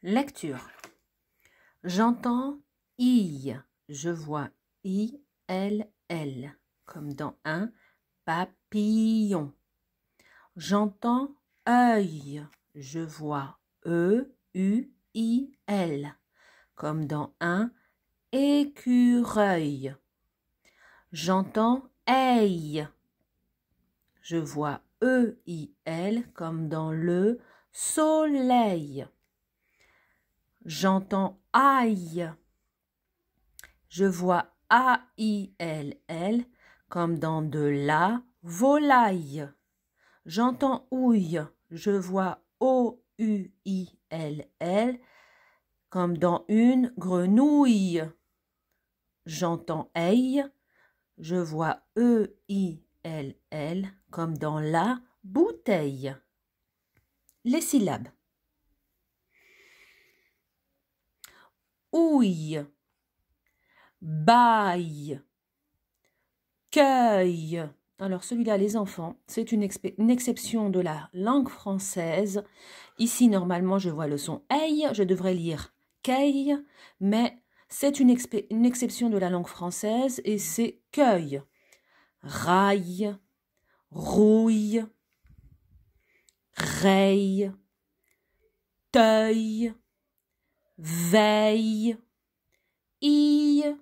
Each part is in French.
Lecture. J'entends I, je vois I-L-L, comme dans un papillon. J'entends œil, je vois E-U-I-L, comme dans un écureuil. J'entends eille, je vois E-I-L, comme dans le soleil. J'entends aille, je vois A-I-L-L, comme dans de la volaille. J'entends ouille, je vois O-U-I-L-L, comme dans une grenouille. J'entends aille, je vois E-I-L-L, comme dans la bouteille. Les syllabes. Ouille, baille, cueille. Alors celui-là, les enfants, c'est une exception de la langue française. Ici, normalement, je vois le son aille, je devrais lire cueille, mais c'est une exception de la langue française et c'est cueille. Raille, rouille, raye, teuille, veille, ille,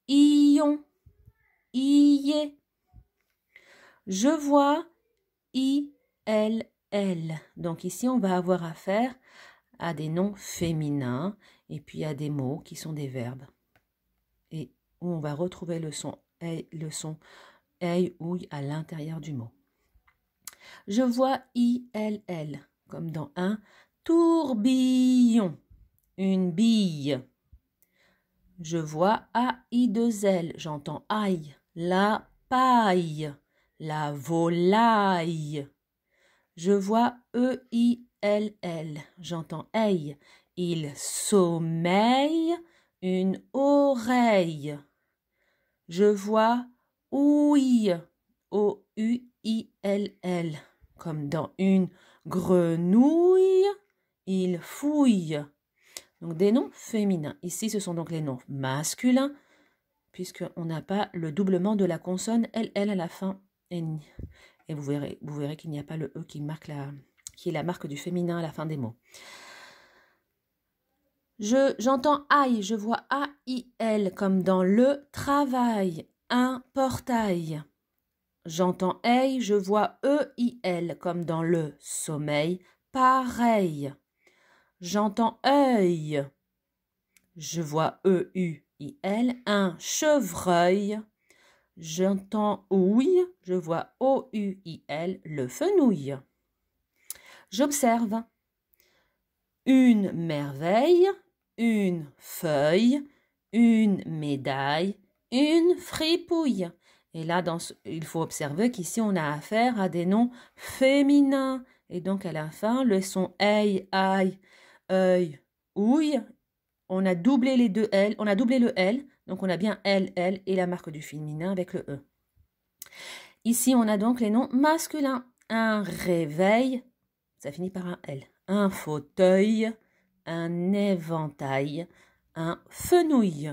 ion, ié. Je vois I-L-L. Donc ici, on va avoir affaire à des noms féminins et puis à des mots qui sont des verbes. Et où on va retrouver le son ouille à l'intérieur du mot. Je vois I-L-L, comme dans un tourbillon, une bille. Je vois A-I-2-L, j'entends aille, la paille, la volaille. Je vois E-I-L-L, j'entends aille, il sommeille, une oreille. Je vois ouille, O-U-I-L-L, comme dans une grenouille, il fouille. Donc des noms féminins. Ici, ce sont donc les noms masculins, puisqu'on n'a pas le doublement de la consonne LL à la fin. Et vous verrez qu'il n'y a pas le E qui est la marque du féminin à la fin des mots. J'entends aille, je vois A-I-L, comme dans le travail, un portail. J'entends aille, je vois E-I-L, comme dans le sommeil, pareil. J'entends œil, je vois E-U-I-L, un chevreuil. J'entends ouille, je vois O-U-I-L, le fenouil. J'observe une merveille, une feuille, une médaille, une fripouille. Et là, il faut observer qu'ici, on a affaire à des noms féminins. Et donc, à la fin, le son aille, aille, œil, ouille. On a doublé les deux L, on a doublé le L, donc on a bien L, L et la marque du féminin avec le E. Ici, on a donc les noms masculins. Un réveil, ça finit par un L. Un fauteuil, un éventail, un fenouil.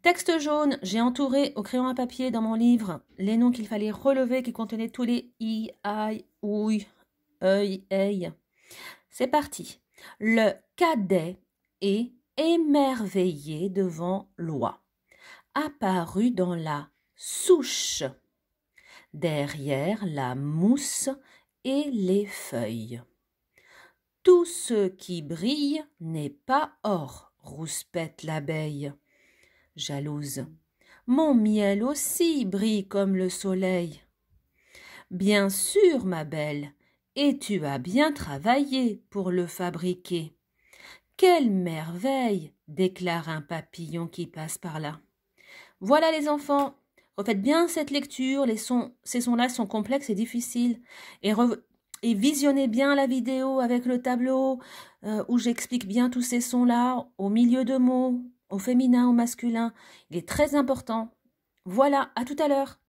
Texte jaune, j'ai entouré au crayon à papier dans mon livre les noms qu'il fallait relever qui contenaient tous les I, aïe, ouille, œil, aïe. C'est parti. Le cadet est émerveillé devant l'oie, apparu dans la souche, derrière la mousse et les feuilles. Tout ce qui brille n'est pas or, rouspète l'abeille, jalouse. Mon miel aussi brille comme le soleil. Bien sûr, ma belle, et tu as bien travaillé pour le fabriquer. Quelle merveille, déclare un papillon qui passe par là. Voilà les enfants, refaites bien cette lecture, ces sons-là sont complexes et difficiles. Et visionnez bien la vidéo avec le tableau où j'explique bien tous ces sons-là, au milieu de mots, au féminin, au masculin. Il est très important. Voilà, à tout à l'heure.